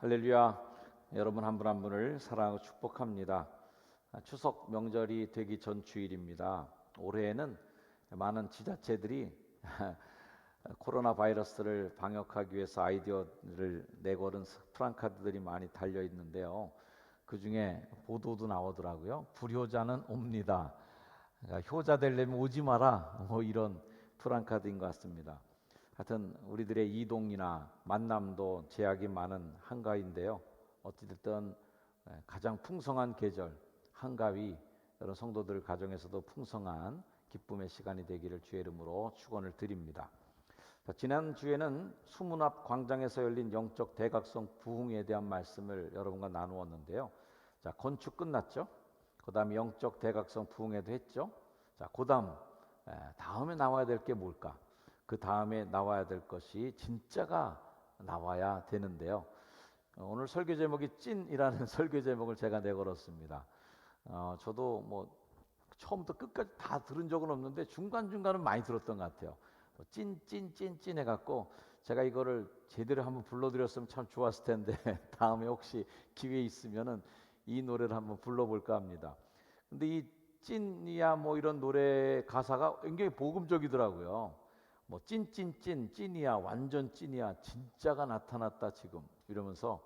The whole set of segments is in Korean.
할렐루야. 여러분 한 분 한 분을 사랑하고 축복합니다. 추석 명절이 되기 전 주일입니다. 올해에는 많은 지자체들이 코로나 바이러스를 방역하기 위해서 아이디어를 내걸은 프랑카드들이 많이 달려 있는데요. 그 중에 보도도 나오더라고요. 불효자는 옵니다. 그러니까 효자 되려면 오지 마라. 뭐 이런 프랑카드인 것 같습니다. 하여튼 우리들의 이동이나 만남도 제약이 많은 한가위인데요. 어찌됐든 가장 풍성한 계절 한가위, 여러 성도들 가정에서도 풍성한 기쁨의 시간이 되기를 주의 이름으로 축원을 드립니다. 자, 지난주에는 수문 앞 광장에서 열린 영적 대각성 부흥에 대한 말씀을 여러분과 나누었는데요. 자, 건축 끝났죠? 그 다음에 영적 대각성 부흥회도 했죠? 자, 그 다음에 나와야 될 게 뭘까? 그 다음에 나와야 될 것이 진짜가 나와야 되는데요. 오늘 설교 제목이 찐이라는 설교 제목을 제가 내걸었습니다. 저도 뭐 처음부터 끝까지 다 들은 적은 없는데 중간중간은 많이 들었던 것 같아요. 찐 해갖고 제가 이거를 제대로 한번 불러드렸으면 참 좋았을 텐데 다음에 혹시 기회 있으면은 이 노래를 한번 불러볼까 합니다. 근데 이 찐이야 뭐 이런 노래 가사가 굉장히 복음적이더라고요. 뭐 찐이야 완전 찐이야 진짜가 나타났다 지금 이러면서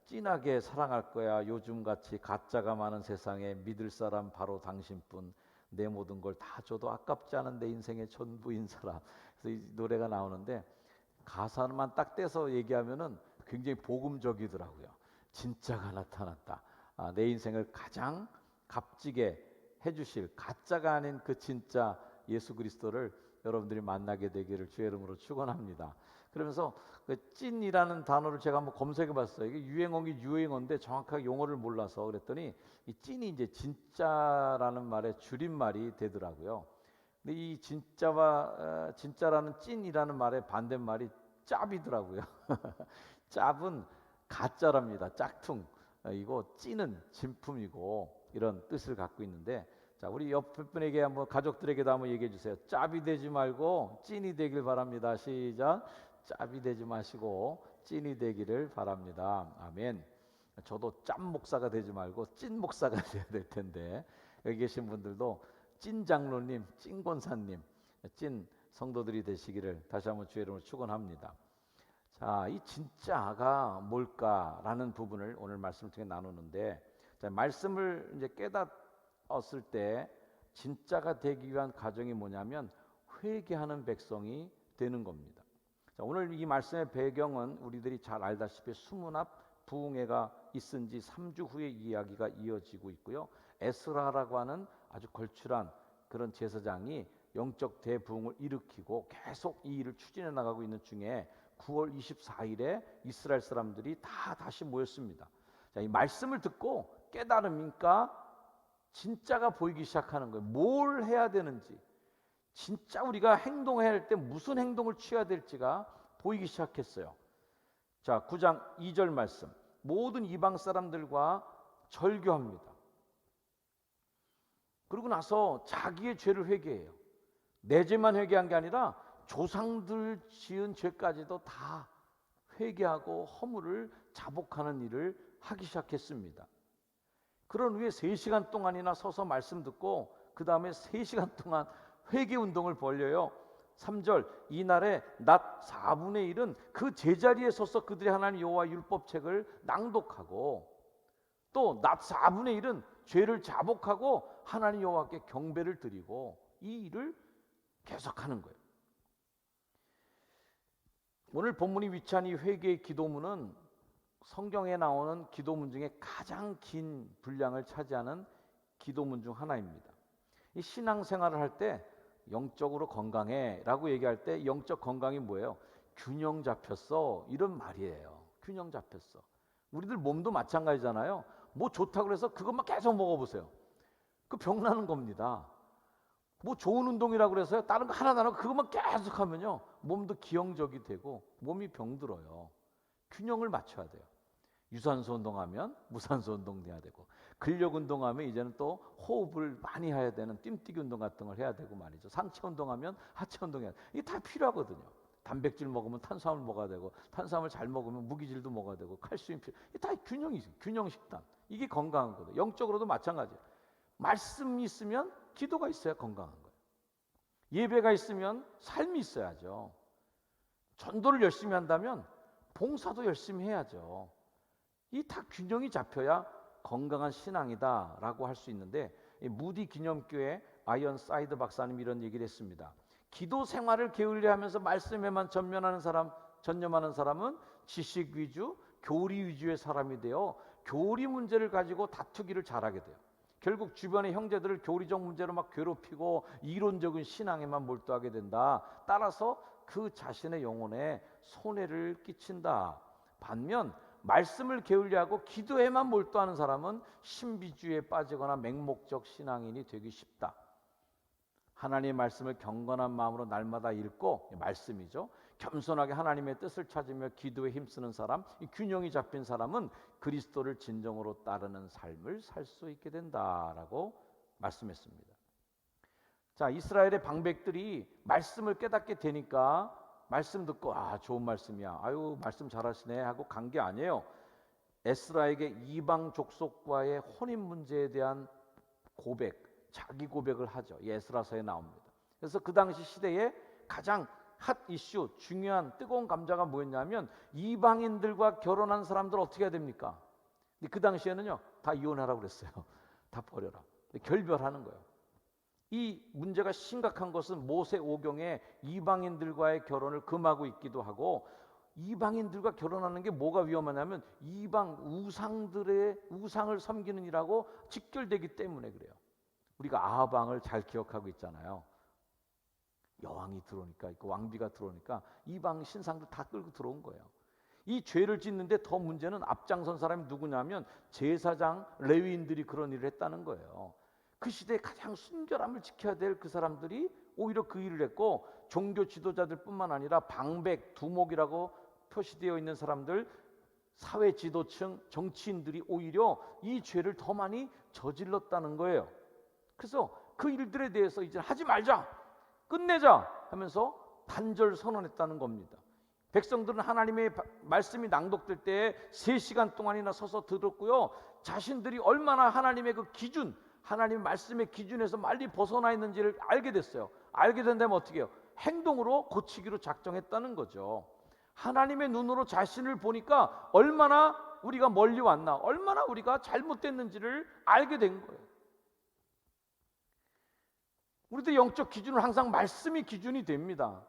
찐하게 사랑할 거야 요즘같이 가짜가 많은 세상에 믿을 사람 바로 당신뿐 내 모든 걸 다 줘도 아깝지 않은 내 인생의 전부인 사람. 그래서 이 노래가 나오는데 가사만 딱 떼서 얘기하면은 굉장히 복음적이더라고요. 진짜가 나타났다. 내 인생을 가장 값지게 해주실 가짜가 아닌 그 진짜 예수 그리스도를 여러분들이 만나게 되기를 주의 이름으로 축원합니다. 그러면서 그 찐이라는 단어를 제가 한번 검색해 봤어요. 이게 유행어인데 정확하게 용어를 몰라서 그랬더니 이 찐이 이제 진짜라는 말의 줄임말이 되더라고요. 근데 이 진짜라는 찐이라는 말의 반대말이 짭이더라고요. 짭은 가짜랍니다. 짝퉁. 이거 찐은 진품이고 이런 뜻을 갖고 있는데 자, 우리 옆에 분에게 한번 가족들에게도 한번 얘기해 주세요. 짭이 되지 말고 찐이 되길 바랍니다. 시작. 짭이 되지 마시고 찐이 되기를 바랍니다. 아멘. 저도 짭 목사가 되지 말고 찐 목사가 돼야 될 텐데 여기 계신 분들도 찐 장로님, 찐 권사님, 찐 성도들이 되시기를 다시 한번 주의 이름으로 축원합니다. 자, 이 진짜가 뭘까라는 부분을 오늘 말씀을 통해 나누는데 자, 말씀을 이제 깨닫었을 때 진짜가 되기 위한 과정이 뭐냐면 회개하는 백성이 되는 겁니다. 자, 오늘 이 말씀의 배경은 우리들이 잘 알다시피 수문 앞 부흥회가 있은 지 3주 후에 이야기가 이어지고 있고요. 에스라라고 하는 아주 걸출한 그런 제사장이 영적 대부흥을 일으키고 계속 이 일을 추진해 나가고 있는 중에 9월 24일에 이스라엘 사람들이 다 다시 모였습니다. 자, 이 말씀을 듣고 깨달으니까 진짜가 보이기 시작하는 거예요. 뭘 해야 되는지, 진짜 우리가 행동해야 할 때 무슨 행동을 취해야 될지가 보이기 시작했어요. 자, 9장 2절 말씀. 모든 이방 사람들과 절교합니다. 그러고 나서 자기의 죄를 회개해요. 내 죄만 회개한 게 아니라 조상들 지은 죄까지도 다 회개하고 허물을 자복하는 일을 하기 시작했습니다. 그런 후에 3시간 동안이나 서서 말씀 듣고 그 다음에 3시간 동안 회개 운동을 벌려요. 3절 이날에 낮 4분의 1은 그 제자리에 서서 그들의 하나님 여호와 율법책을 낭독하고 또 낮 4분의 1은 죄를 자복하고 하나님 여호와께 경배를 드리고 이 일을 계속하는 거예요. 오늘 본문이 위치한 이 회개의 기도문은 성경에 나오는 기도문 중에 가장 긴 분량을 차지하는 기도문 중 하나입니다. 이 신앙생활을 할 때 영적으로 건강해 라고 얘기할 때 영적 건강이 뭐예요? 균형 잡혔어 이런 말이에요. 균형 잡혔어. 우리들 몸도 마찬가지잖아요. 뭐 좋다고 해서 그것만 계속 먹어보세요. 그 병 나는 겁니다. 뭐 좋은 운동이라고 그래서요 다른 거 하나도 안 하고 그것만 계속 하면요 몸도 기형적이 되고 몸이 병들어요. 균형을 맞춰야 돼요. 유산소 운동하면 무산소 운동해야 되고 근력 운동하면 이제는 또 호흡을 많이 해야 되는 뜀뛰기 운동 같은 걸 해야 되고 말이죠. 상체 운동하면 하체 운동해야 돼요. 이게 다 필요하거든요. 단백질 먹으면 탄수화물 먹어야 되고, 탄수화물 잘 먹으면 무기질도 먹어야 되고, 칼슘 필요. 이게 다 균형 식단. 이게 건강한 거다. 영적으로도 마찬가지예요. 말씀이 있으면 기도가 있어야 건강한 거예요. 예배가 있으면 삶이 있어야죠. 전도를 열심히 한다면 봉사도 열심히 해야죠. 이 다 균형이 잡혀야 건강한 신앙이다라고 할 수 있는데, 무디 기념교회 아이언사이드 박사님이 이런 얘기를 했습니다. 기도 생활을 게을리하면서 말씀에만 전념하는 사람은 지식 위주, 교리 위주의 사람이 되어 교리 문제를 가지고 다투기를 잘하게 돼요. 결국 주변의 형제들을 교리적 문제로 막 괴롭히고 이론적인 신앙에만 몰두하게 된다. 따라서 그 자신의 영혼에 손해를 끼친다. 반면 말씀을 게을리하고 기도에만 몰두하는 사람은 신비주의에 빠지거나 맹목적 신앙인이 되기 쉽다. 하나님의 말씀을 경건한 마음으로 날마다 읽고, 말씀이죠, 겸손하게 하나님의 뜻을 찾으며 기도에 힘쓰는 사람, 이 균형이 잡힌 사람은 그리스도를 진정으로 따르는 삶을 살 수 있게 된다라고 말씀했습니다. 자, 이스라엘의 방백들이 말씀을 깨닫게 되니까 말씀 듣고 좋은 말씀이야, 아유 말씀 잘하시네 하고 간 게 아니에요. 에스라에게 이방 족속과의 혼인 문제에 대한 고백, 자기 고백을 하죠. 에스라서에 나옵니다. 그래서 그 당시 시대에 가장 핫 이슈, 중요한 뜨거운 감자가 뭐였냐면, 이방인들과 결혼한 사람들 어떻게 해야 됩니까? 근데 그 당시에는요, 다 이혼하라고 그랬어요. 다 버려라. 결별하는 거예요. 이 문제가 심각한 것은 모세 오경에 이방인들과의 결혼을 금하고 있기도 하고, 이방인들과 결혼하는 게 뭐가 위험하냐면 이방 우상을 섬기는 일하고 직결되기 때문에 그래요. 우리가 아하방을 잘 기억하고 있잖아요. 여왕이 들어오니까, 그 왕비가 들어오니까 이방 신상들 다 끌고 들어온 거예요. 이 죄를 짓는데 더 문제는 앞장선 사람이 누구냐면 제사장, 레위인들이 그런 일을 했다는 거예요. 그 시대에 가장 순결함을 지켜야 될 그 사람들이 오히려 그 일을 했고, 종교 지도자들 뿐만 아니라 방백, 두목이라고 표시되어 있는 사람들, 사회 지도층, 정치인들이 오히려 이 죄를 더 많이 저질렀다는 거예요. 그래서 그 일들에 대해서 이제 하지 말자, 끝내자 하면서 단절 선언했다는 겁니다. 백성들은 하나님의 말씀이 낭독될 때 3시간 동안이나 서서 들었고요, 자신들이 얼마나 하나님의 그 기준, 하나님의 말씀의 기준에서 많이 벗어나 있는지를 알게 됐어요. 알게 된다면 어떻게 해요? 행동으로 고치기로 작정했다는 거죠. 하나님의 눈으로 자신을 보니까 얼마나 우리가 멀리 왔나, 얼마나 우리가 잘못됐는지를 알게 된 거예요. 우리도 영적 기준은 항상 말씀이 기준이 됩니다.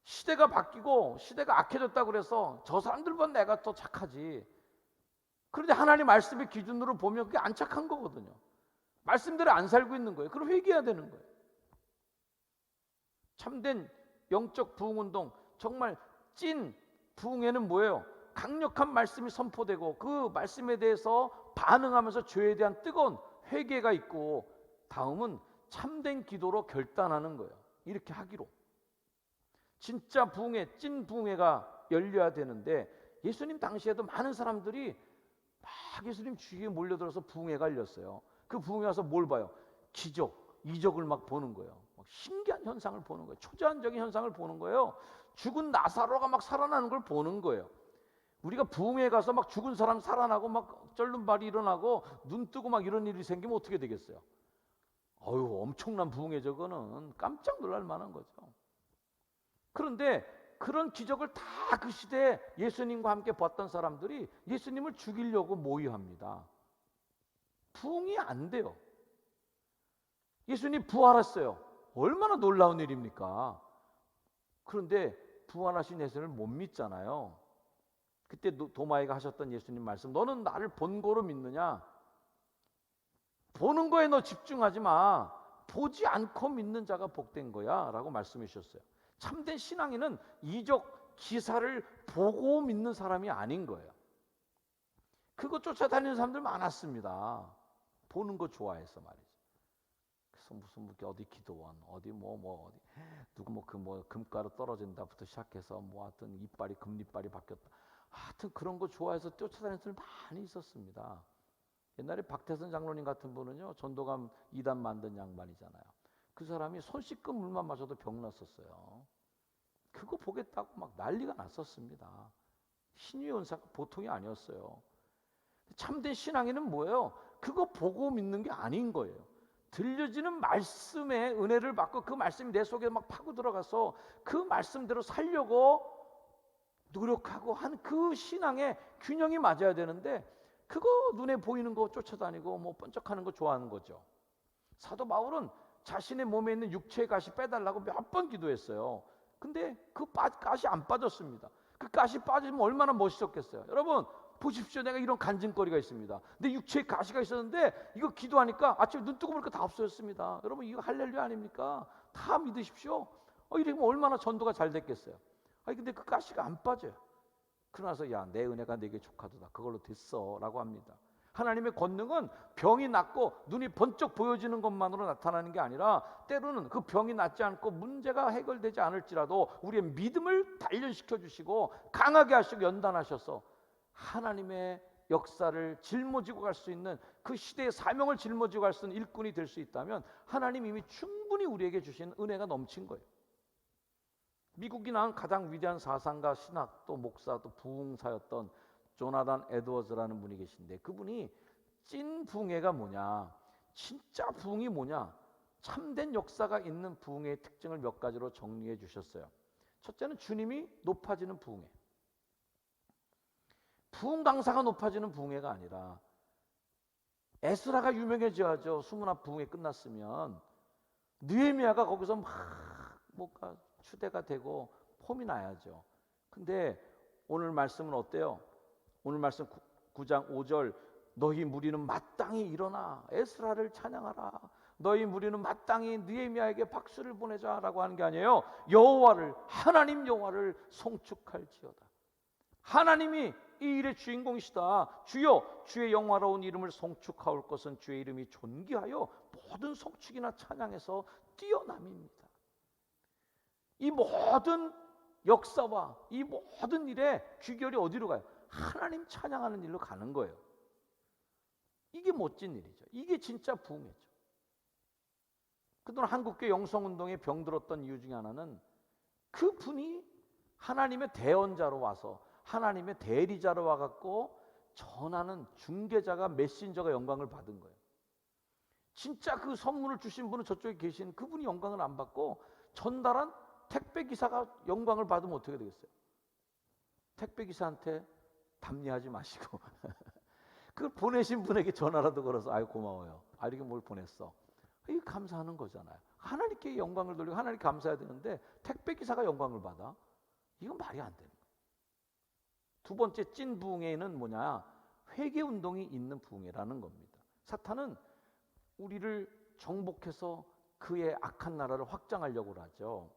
시대가 바뀌고 시대가 악해졌다고 그래서 저 사람들보다 내가 더 착하지, 그런데 하나님 말씀의 기준으로 보면 그게 안 착한 거거든요. 말씀대로 안 살고 있는 거예요. 그럼 회개해야 되는 거예요. 참된 영적 부흥운동, 정말 찐 부흥회는 뭐예요? 강력한 말씀이 선포되고 그 말씀에 대해서 반응하면서 죄에 대한 뜨거운 회개가 있고, 다음은 참된 기도로 결단하는 거예요. 이렇게 하기로. 진짜 부흥회, 찐 부흥회가 열려야 되는데, 예수님 당시에도 많은 사람들이 막 예수님 주위에 몰려들어서 부흥회가 열렸어요. 그 부흥회 와서 뭘 봐요? 기적, 이적을 막 보는 거예요. 막 신기한 현상을 보는 거예요. 초자연적인 현상을 보는 거예요. 죽은 나사로가 막 살아나는 걸 보는 거예요. 우리가 부흥회에 가서 막 죽은 사람 살아나고 막 쩔는 발이 일어나고 눈 뜨고 막 이런 일이 생기면 어떻게 되겠어요? 어휴, 엄청난 부흥회, 저거는 깜짝 놀랄 만한 거죠. 그런데 그런 기적을 다 그 시대에 예수님과 함께 봤던 사람들이 예수님을 죽이려고 모의합니다. 부흥이 안 돼요. 예수님 부활했어요. 얼마나 놀라운 일입니까? 그런데 부활하신 예수님을 못 믿잖아요. 그때 도마에가 하셨던 예수님 말씀, 너는 나를 본 거로 믿느냐? 보는 거에 너 집중하지 마. 보지 않고 믿는 자가 복된 거야 라고 말씀해 주셨어요. 참된 신앙인은 이적 기사를 보고 믿는 사람이 아닌 거예요. 그거 쫓아다니는 사람들 많았습니다. 보는 거 좋아해서 말이죠. 그래서 무슨 어디 기도원, 어디 어디 누구 금가루 떨어진다부터 시작해서 하여튼 이빨이 금리빨이 바뀌었다, 하여튼 그런 거 좋아해서 쫓아다니는 사람들 많이 있었습니다. 옛날에 박태선 장로님 같은 분은요, 전도감 2단 만든 양반이잖아요. 그 사람이 손 씻은 물만 마셔도 병 났었어요. 그거 보겠다고 막 난리가 났었습니다. 신유의 은사가 보통이 아니었어요. 참된 신앙인은 뭐예요? 그거 보고 믿는 게 아닌 거예요. 들려지는 말씀의 은혜를 받고 그 말씀이 내 속에 막 파고 들어가서 그 말씀대로 살려고 노력하고 한 그 신앙의 균형이 맞아야 되는데, 그거 눈에 보이는 거 쫓아다니고 뭐 번쩍하는 거 좋아하는 거죠. 사도 바울은 자신의 몸에 있는 육체의 가시 빼달라고 몇 번 기도했어요. 근데 그 가시 안 빠졌습니다. 그 가시 빠지면 얼마나 멋있었겠어요. 여러분 보십시오. 내가 이런 간증거리가 있습니다. 내 육체에 가시가 있었는데 이거 기도하니까 아침에 눈 뜨고 보니까 다 없어졌습니다. 여러분 이거 할렐루야 아닙니까? 다 믿으십시오. 이러면 얼마나 전도가 잘 됐겠어요. 아니 근데 그 가시가 안 빠져요. 그러나서 야, 내 은혜가 내게 족하도다. 그걸로 됐어 라고 합니다. 하나님의 권능은 병이 낫고 눈이 번쩍 보여지는 것만으로 나타나는 게 아니라, 때로는 그 병이 낫지 않고 문제가 해결되지 않을지라도 우리의 믿음을 단련시켜 주시고 강하게 하시고 연단하셔서 하나님의 역사를 짊어지고 갈 수 있는, 그 시대의 사명을 짊어지고 갈 수 있는 일꾼이 될 수 있다면 하나님 이미 충분히 우리에게 주신 은혜가 넘친 거예요. 미국이 낳은 가장 위대한 사상가, 신학, 또 목사, 또 부흥사였던 조나단 에드워즈라는 분이 계신데, 그분이 찐 부흥회가 뭐냐, 진짜 부흥이 뭐냐, 참된 역사가 있는 부흥회의 특징을 몇 가지로 정리해 주셨어요. 첫째는 주님이 높아지는 부흥회. 부흥 강사가 높아지는 부흥회가 아니라, 에스라가 유명해져야죠. 수문화 부흥회 끝났으면 느헤미야가 거기서 막 뭔가 추대가 되고 폼이 나야죠. 근데 오늘 말씀은 어때요? 오늘 말씀 9장 5절, 너희 무리는 마땅히 일어나 에스라를 찬양하라. 너희 무리는 마땅히 느헤미야에게 박수를 보내자라고 하는 게 아니에요. 여호와를, 하나님 여호와를 송축할지어다. 하나님이 이 일의 주인공이시다. 주여, 주의 영화로운 이름을 송축하올 것은 주의 이름이 존귀하여 모든 송축이나 찬양에서 뛰어남입니다. 이 모든 역사와 이 모든 일의 귀결이 어디로 가요? 하나님 찬양하는 일로 가는 거예요. 이게 멋진 일이죠. 이게 진짜 부흥회죠. 그동안 한국교회 영성운동에 병들었던 이유 중에 하나는 그분이 하나님의 대언자로 와서, 하나님의 대리자로 와갖고 전하는 중개자가, 메신저가 영광을 받은 거예요. 진짜 그 선물을 주신 분은 저쪽에 계신 그분이 영광을 안 받고 전달한 택배기사가 영광을 받으면 어떻게 되겠어요? 택배기사한테 담례하지 마시고 그걸 보내신 분에게 전화라도 걸어서 아유 고마워요. 이렇게 뭘 보냈어. 이게 감사하는 거잖아요. 하나님께 영광을 돌리고 하나님께 감사해야 되는데 택배기사가 영광을 받아? 이건 말이 안 되는 거예요. 두 번째 찐 부흥회는 뭐냐? 회개운동이 있는 부흥회라는 겁니다. 사탄은 우리를 정복해서 그의 악한 나라를 확장하려고 하죠.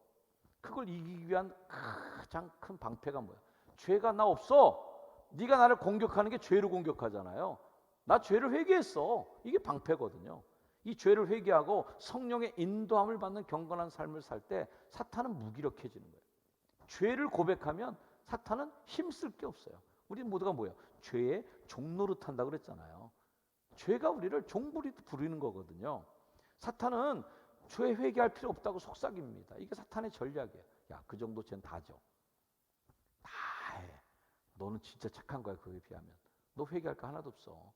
그걸 이기기 위한 가장 큰 방패가 뭐야? 죄가 나 없어. 네가 나를 공격하는 게 죄를 공격하잖아요. 나 죄를 회개했어. 이게 방패거든요. 이 죄를 회개하고 성령의 인도함을 받는 경건한 삶을 살 때 사탄은 무기력해지는 거예요. 죄를 고백하면 사탄은 힘쓸 게 없어요. 우리 모두가 뭐예요? 죄의 종노릇 한다고 그랬잖아요. 죄가 우리를 종부리듯 부리는 거거든요. 사탄은 죄 회개할 필요 없다고 속삭입니다. 이게 사탄의 전략이에요. 야, 그 정도 죄는 다죠. 다 해. 너는 진짜 착한 거야. 그에 비하면. 너 회개할 거 하나도 없어.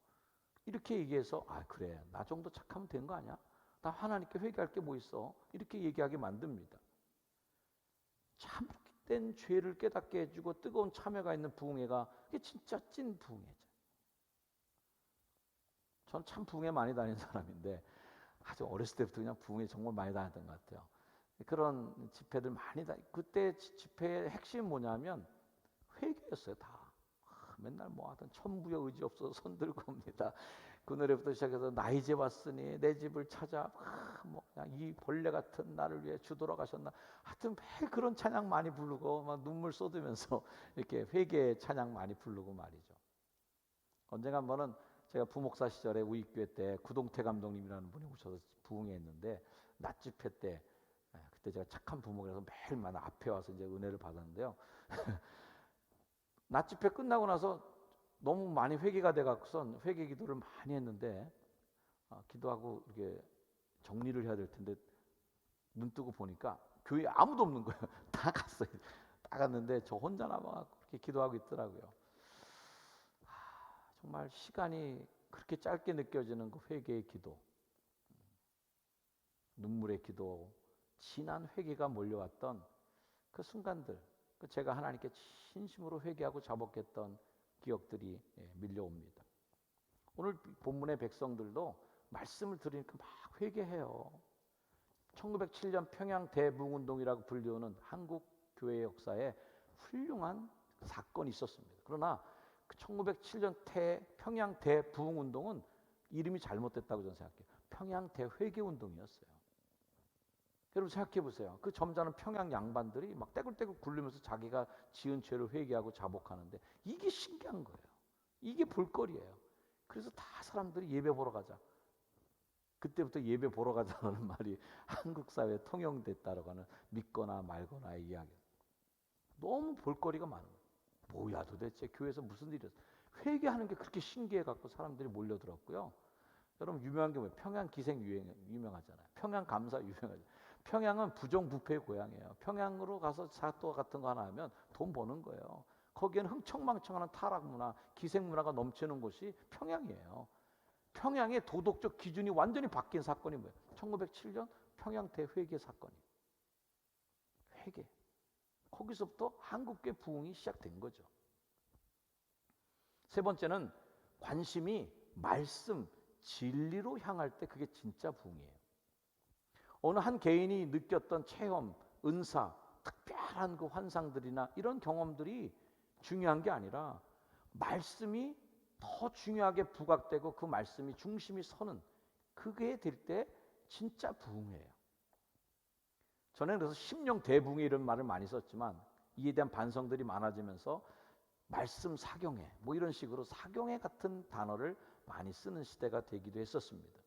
이렇게 얘기해서 그래. 나 정도 착하면 된 거 아니야? 나 하나님께 회개할 게 뭐 있어? 이렇게 얘기하게 만듭니다. 참된 죄를 깨닫게 해주고 뜨거운 참여가 있는 부흥회가 이게 진짜 찐 부흥회죠. 전 참 부흥회 많이 다니는 사람인데 아주 어렸을 때부터 그냥 부흥회 정말 많이 다녔던 것 같아요. 그런 집회들 많이 그때 집회의 핵심이 뭐냐면 회개였어요. 다 맨날 뭐 하든 천부여 의지 없어서 손 들고 옵니다. 그 노래부터 시작해서 나 이제 왔으니 내 집을 찾아, 뭐 그냥 이 벌레 같은 나를 위해 주 돌아가셨나, 하여튼 매일 그런 찬양 많이 부르고 막 눈물 쏟으면서 이렇게 회개 찬양 많이 부르고 말이죠. 언젠가 한 번은 제가 부목사 시절에 우익교회 때 구동태 감독님이라는 분이 오셔서 부흥회 했는데 낮 집회 때, 그때 제가 착한 부목이라서 매일마다 앞에 와서 이제 은혜를 받았는데요. 낮 집회 끝나고 나서 너무 많이 회개가 돼갖고선 회개 기도를 많이 했는데 기도하고 이렇게 정리를 해야 될 텐데 눈 뜨고 보니까 교회에 아무도 없는 거예요. 다 다 갔어요. 다 갔는데 저 혼자 남아갖고 그렇게 기도하고 있더라고요. 정말 시간이 그렇게 짧게 느껴지는 그 회개의 기도, 눈물의 기도, 진한 회개가 몰려왔던 그 순간들, 제가 하나님께 진심으로 회개하고 자복했던 기억들이 밀려옵니다. 오늘 본문의 백성들도 말씀을 들으니까 막 회개해요. 1907년 평양 대부흥운동이라고 불리우는 한국 교회 역사에 훌륭한 사건이 있었습니다. 그러나 그 1907년 평양 대부흥운동은 이름이 잘못됐다고 저는 생각해요. 평양 대회개운동이었어요. 여러분 생각해 보세요. 그 점잖은 평양 양반들이 막 떼굴떼굴 굴르면서 자기가 지은 죄를 회개하고 자복하는데 이게 신기한 거예요. 이게 볼거리예요. 그래서 다 사람들이 예배 보러 가자. 그때부터 예배 보러 가자는 말이 한국 사회에 통용됐다라고 하는 믿거나 말거나의 이야기. 너무 볼거리가 많은 거예요. 뭐야 도대체 교회에서 무슨 일이었어? 회개하는 게 그렇게 신기해 갖고 사람들이 몰려들었고요. 여러분 유명한 게 뭐예요? 평양 기생 유명하잖아요. 평양 감사 유명하죠. 평양은 부정부패의 고향이에요. 평양으로 가서 사또 같은 거 하나 하면 돈 버는 거예요. 거기에는 흥청망청하는 타락 문화, 기생 문화가 넘치는 곳이 평양이에요. 평양의 도덕적 기준이 완전히 바뀐 사건이 뭐예요? 1907년 평양 대회개 사건이. 회개. 거기서부터 한국교회 부흥이 시작된 거죠. 세 번째는 관심이 말씀, 진리로 향할 때 그게 진짜 부흥이에요. 어느 한 개인이 느꼈던 체험, 은사, 특별한 그 환상들이나 이런 경험들이 중요한 게 아니라 말씀이 더 중요하게 부각되고 그 말씀이 중심이 서는 그게 될 때 진짜 부흥이에요. 저는 그래서 심령 대부흥 이런 말을 많이 썼지만 이에 대한 반성들이 많아지면서 말씀 사경회 뭐 이런 식으로 사경회 같은 단어를 많이 쓰는 시대가 되기도 했었습니다.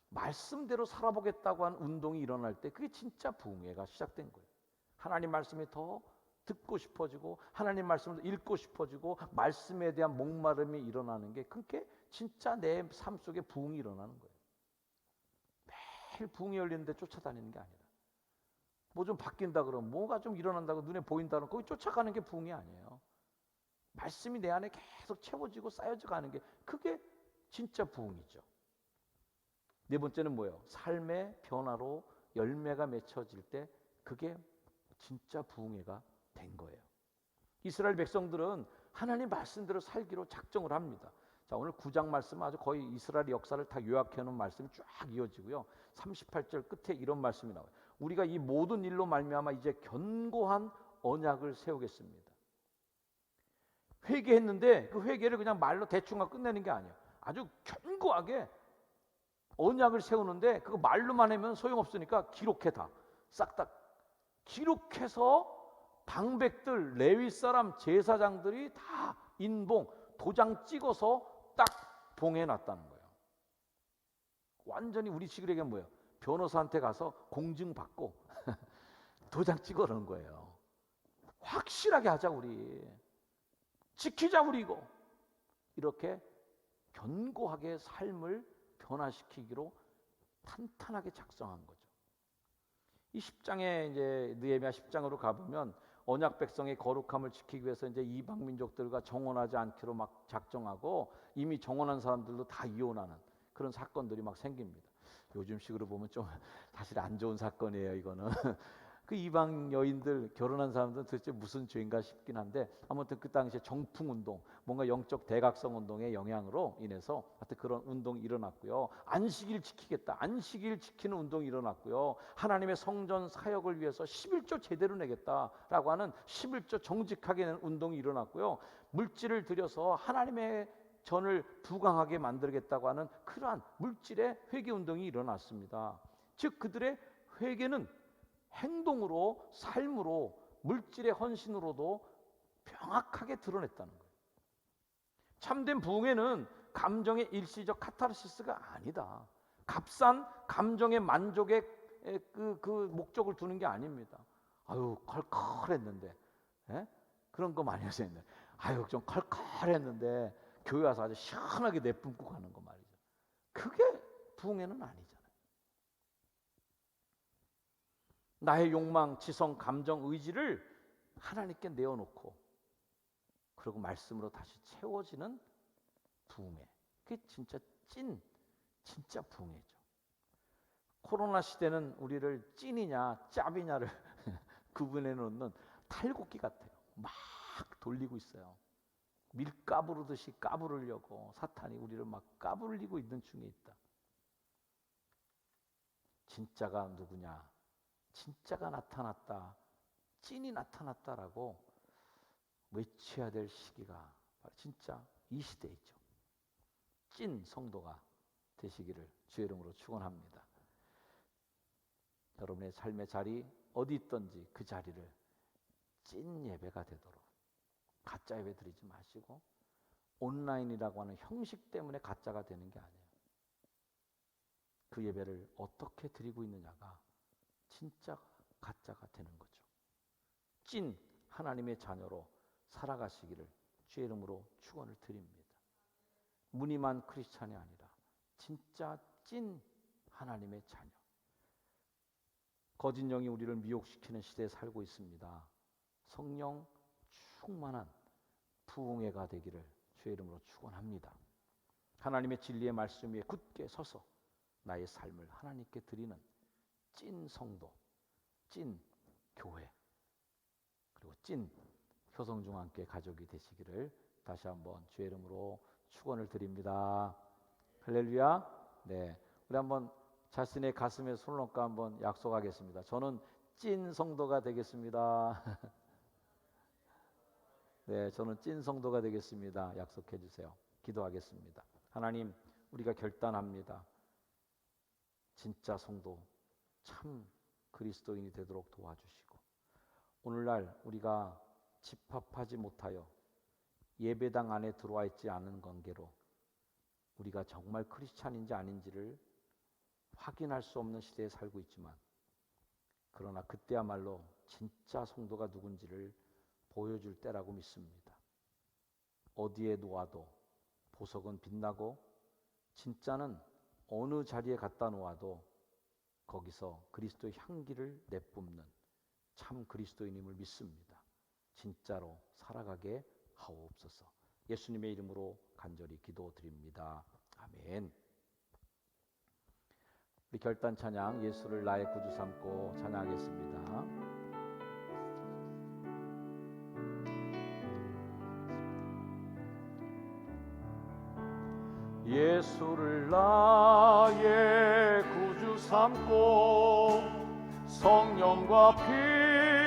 말씀대로 살아보겠다고 한 운동이 일어날 때 그게 진짜 부흥회가 시작된 거예요. 하나님 말씀이 더 듣고 싶어지고 하나님 말씀을 읽고 싶어지고 말씀에 대한 목마름이 일어나는 게 그게 진짜 내 삶 속에 부흥이 일어나는 거예요. 매일 부흥이 열리는데 쫓아다니는 게 아니라 뭐 좀 바뀐다 그러면 뭐가 좀 일어난다고 눈에 보인다 그러면 거기 쫓아가는 게 부흥이 아니에요. 말씀이 내 안에 계속 채워지고 쌓여져 가는 게 그게 진짜 부흥이죠. 네 번째는 뭐예요? 삶의 변화로 열매가 맺혀질 때 그게 진짜 부흥회가 된 거예요. 이스라엘 백성들은 하나님 말씀대로 살기로 작정을 합니다. 자, 오늘 9장 말씀은 아주 거의 이스라엘 역사를 다 요약해 놓은 말씀이 쫙 이어지고요. 38절 끝에 이런 말씀이 나와요. 우리가 이 모든 일로 말미암아 이제 견고한 언약을 세우겠습니다. 회개했는데 그 회개를 그냥 말로 대충 끝내는 게 아니에요. 아주 견고하게 언약을 세우는데 그거 말로만 하면 소용없으니까 기록해 다. 싹 다 기록해서 방백들, 레위 사람, 제사장들이 다 인봉, 도장 찍어서 딱 봉해 놨다는 거예요. 완전히 우리 식으로 얘기하면 뭐예요? 변호사한테 가서 공증 받고 도장 찍어 놓은 거예요. 확실하게 하자 우리. 지키자 우리 이거. 이렇게 견고하게 삶을 변화시키기로 탄탄하게 작성한 거죠. 이 10장에 이제 느헤미야 10장으로 가보면 언약 백성의 거룩함을 지키기 위해서 이제 이방 민족들과 정혼하지 않기로 막 작정하고 이미 정혼한 사람들도 다 이혼하는 그런 사건들이 막 생깁니다. 요즘식으로 보면 좀 사실 안 좋은 사건이에요, 이거는. 그 이방 여인들 결혼한 사람들은 도대체 무슨 죄인가 싶긴 한데 아무튼 그 당시에 정풍 운동, 뭔가 영적 대각성 운동의 영향으로 인해서 하여튼 그런 운동이 일어났고요. 안식일 지키겠다. 안식일 지키는 운동이 일어났고요. 하나님의 성전 사역을 위해서 11조 제대로 내겠다라고 하는 11조 정직하게 내는 운동이 일어났고요. 물질을 들여서 하나님의 전을 부강하게 만들겠다고 하는 그러한 물질의 회개 운동이 일어났습니다. 즉 그들의 회개는 행동으로, 삶으로, 물질의 헌신으로도 명확하게 드러냈다는 거예요. 참된 부흥회는 감정의 일시적 카타르시스가 아니다. 값싼 감정의 만족의 그 목적을 두는 게 아닙니다. 아유 컬컬했는데, 예? 그런 거 많이 하셨는데, 아유 좀 컬컬했는데 교회 와서 아주 시원하게 내뿜고 가는 거 말이죠. 그게 부흥회는 아니잖아요. 나의 욕망, 지성, 감정, 의지를 하나님께 내어놓고 그리고 말씀으로 다시 채워지는 부흥회. 그게 진짜 부흥회죠. 코로나 시대는 우리를 찐이냐 짭이냐를 구분해 놓는 탈곡기 같아요. 막 돌리고 있어요. 밀 까부르듯이 까부르려고 사탄이 우리를 막 까부르고 있는 중에 있다. 진짜가 누구냐? 진짜가 나타났다. 찐이 나타났다라고 외쳐야 될 시기가 바로 진짜 이 시대이죠. 찐 성도가 되시기를 주의 이름으로 축원합니다. 여러분의 삶의 자리 어디 있든지 그 자리를 찐 예배가 되도록 가짜 예배 드리지 마시고 온라인이라고 하는 형식 때문에 가짜가 되는 게 아니에요. 그 예배를 어떻게 드리고 있느냐가 진짜 가짜가 되는 거죠. 찐 하나님의 자녀로 살아가시기를 주의 이름으로 축원을 드립니다. 무늬만 크리스찬이 아니라 진짜 찐 하나님의 자녀. 거짓 영이 우리를 미혹시키는 시대에 살고 있습니다. 성령 충만한 부흥회가 되기를 주의 이름으로 축원합니다. 하나님의 진리의 말씀 위에 굳게 서서 나의 삶을 하나님께 드리는 찐 성도, 찐 교회, 그리고 찐 효성중앙교회 가족이 되시기를 다시 한번 주의 이름으로 축원을 드립니다. 할렐루야. 네, 우리 한번 자신의 가슴에 손을 얹고 한번 약속하겠습니다. 저는 찐 성도가 되겠습니다. 네, 저는 찐 성도가 되겠습니다. 약속해 주세요. 기도하겠습니다. 하나님, 우리가 결단합니다. 진짜 성도, 참 그리스도인이 되도록 도와주시고 오늘날 우리가 집합하지 못하여 예배당 안에 들어와 있지 않은 관계로 우리가 정말 크리스찬인지 아닌지를 확인할 수 없는 시대에 살고 있지만 그러나 그때야말로 진짜 성도가 누군지를 보여줄 때라고 믿습니다. 어디에 놓아도 보석은 빛나고 진짜는 어느 자리에 갖다 놓아도 거기서 그리스도의 향기를 내뿜는 참 그리스도인임을 믿습니다. 진짜로 살아가게 하옵소서. 예수님의 이름으로 간절히 기도드립니다. 아멘. 우리 결단 찬양 예수를 나의 구주 삼고 찬양하겠습니다. 예수를 나의 구주 삼고 성령과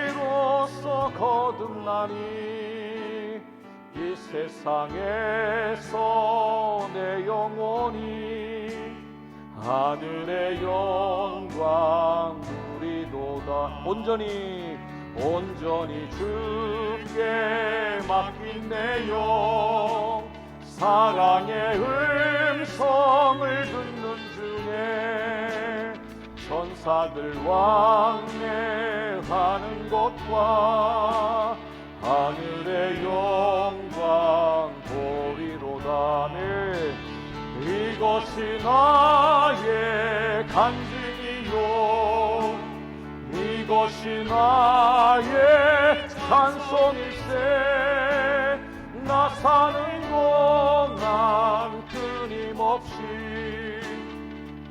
피로써 거듭나니 이 세상에서 내 영혼이 하늘의 영광 누리도다. 온전히 주께 맡긴 내 영 사랑의 음성을 듣는 중에 천사들 왕래하는 것과 하늘의 영광 보리로다네. 이것이 나의 간증이요 이것이 나의 찬송일세. 나 사는 동안 끊임없이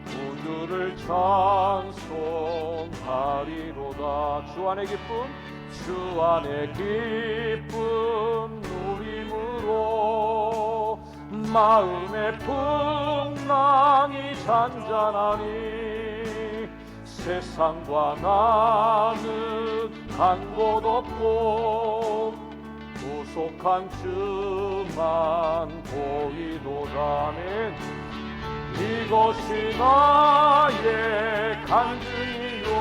구주를 찬송하리로다. 주 안의 기쁨 누림으로 마음의 풍랑이 잔잔하니 세상과 나는 간 곳 없고 구속한 주만 보이도다네. 이것이 나의 간증이요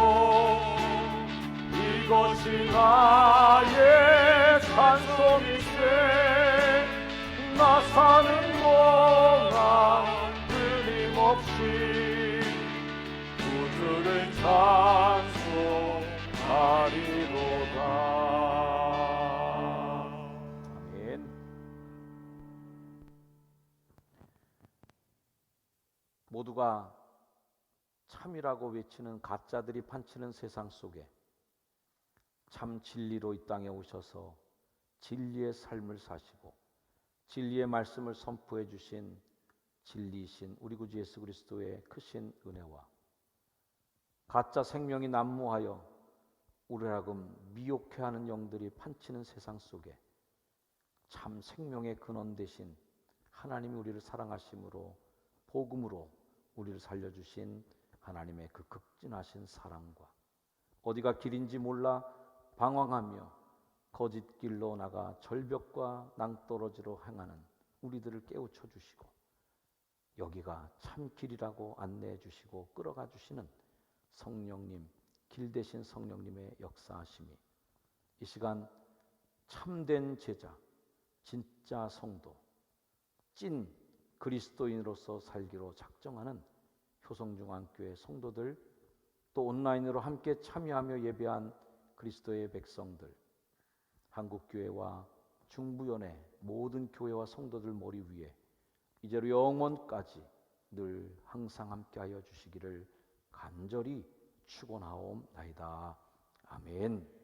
이것이 나의 찬송일세. 나 사는 동안 끊임없이 구주를 찬송하리로다. 모두가 참이라고 외치는 가짜들이 판치는 세상 속에 참 진리로 이 땅에 오셔서 진리의 삶을 사시고 진리의 말씀을 선포해 주신 진리이신 우리 구주 예수 그리스도의 크신 은혜와 가짜 생명이 난무하여 우리를 하여금 미혹해 하는 영들이 판치는 세상 속에 참 생명의 근원 되신 하나님이 우리를 사랑하심으로 복음으로 우리를 살려주신 하나님의 그 극진하신 사랑과 어디가 길인지 몰라 방황하며 거짓 길로 나가 절벽과 낭떠러지로 행하는 우리들을 깨우쳐 주시고 여기가 참 길이라고 안내해 주시고 끌어가 주시는 성령님, 길 대신 성령님의 역사하심이 이 시간 참된 제자, 진짜 성도, 찐 그리스도인으로서 살기로 작정하는 효성중앙교회 성도들, 또 온라인으로 함께 참여하며 예배한 그리스도의 백성들, 한국교회와 중부연의 모든 교회와 성도들 머리 위에 이제로 영원까지 늘 항상 함께하여 주시기를 간절히 축원하옵나이다. 아멘.